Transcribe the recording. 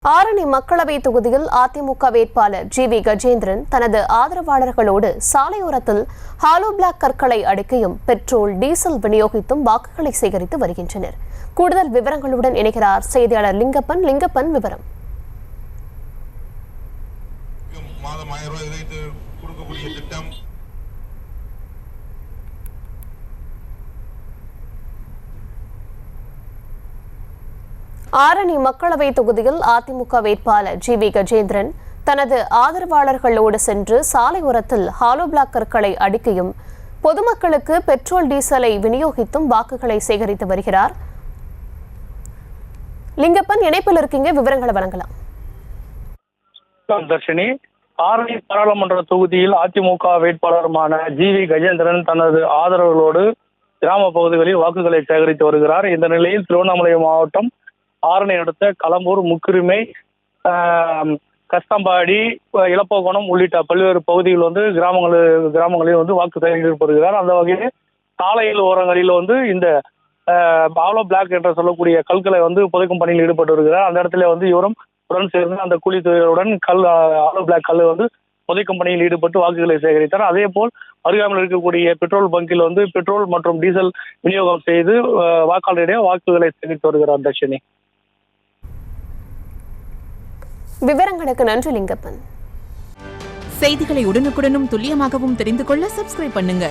ஆரணி மக்களவை தொகுதியில் அதிமுக வேட்பாளர் ஜி.வி. கஜேந்திரன் தனது ஆதரவாளர்களோடு சாலையோரத்தில் ஹாலோ பிளாக் கற்களை அடுக்கியும் பெட்ரோல் டீசல் விநியோகித்தும் வாக்குகளை சேகரித்து வருகின்றனர். கூடுதல் விவரங்களுடன் இணைகிறார் செய்தியாளர் லிங்கப்பன். விவரம். ஆரணி மக்களவை தொகுதியில் அதிமுக வேட்பாளர் ஜி.வி. கஜேந்திரன் தனது ஆதரவாளர்களோடு சென்று சாலையோரத்தில் ஹாலோ பிளாக் கற்களை அடுக்கியும் பொதுமக்களுக்கு பெட்ரோல் டீசலை விநியோகித்தும் வாக்குகளை சேகரித்து வருகிறார். லிங்கப்பன், இணைப்பில் இருக்கீங்க, விவரங்களை வழங்கலாம். தர்ஷினி, ஆரணி பாராளுமன்ற தொகுதியில் அதிமுக வேட்பாளருமான ஜி.வி. கஜேந்திரன் தனது ஆதரவுகளோடு கிராம பகுதிகளில் வாக்குகளை சேகரித்து வருகிறார். இந்த நிலையில் திருவண்ணாமலை மாவட்டம் ஆரணி அடுத்த களம்பூர், முக்குரிமை, கஸ்தம்பாடி, இளப்போகோணம் உள்ளிட்ட பல்வேறு பகுதிகள் கிராமங்களில் வாக்கு சேகரித்து வருகிறார். அந்த வகையில் சாலையில் ஓரங்களில் இந்த ஹாலோ பிளாக் என்று சொல்லக்கூடிய கற்களை புதைக்கும் பணியில் ஈடுபட்டு வருகிறார். அந்த இடத்துல இவரும் உடன் சேர்ந்து அந்த கூலி தொழிலுடன் ஹாலோ பிளாக் கல் புதைக்கும் பணியில் ஈடுபட்டு வாக்குகளை சேகரித்தார். அதே போல் அருகாமையில் இருக்கக்கூடிய பெட்ரோல் பங்கில் பெட்ரோல் மற்றும் டீசல் விநியோகம் செய்து வாக்காளரிடையே வாக்குகளை சேகரித்து வருகிறார். தர்ஷினி, விவரங்களுக்கு நன்றி லிங்கப்பன். செய்திகளை உடனுக்குடனும் துல்லியமாகவும் தெரிந்து கொள்ள சப்ஸ்கிரைப் பண்ணுங்க.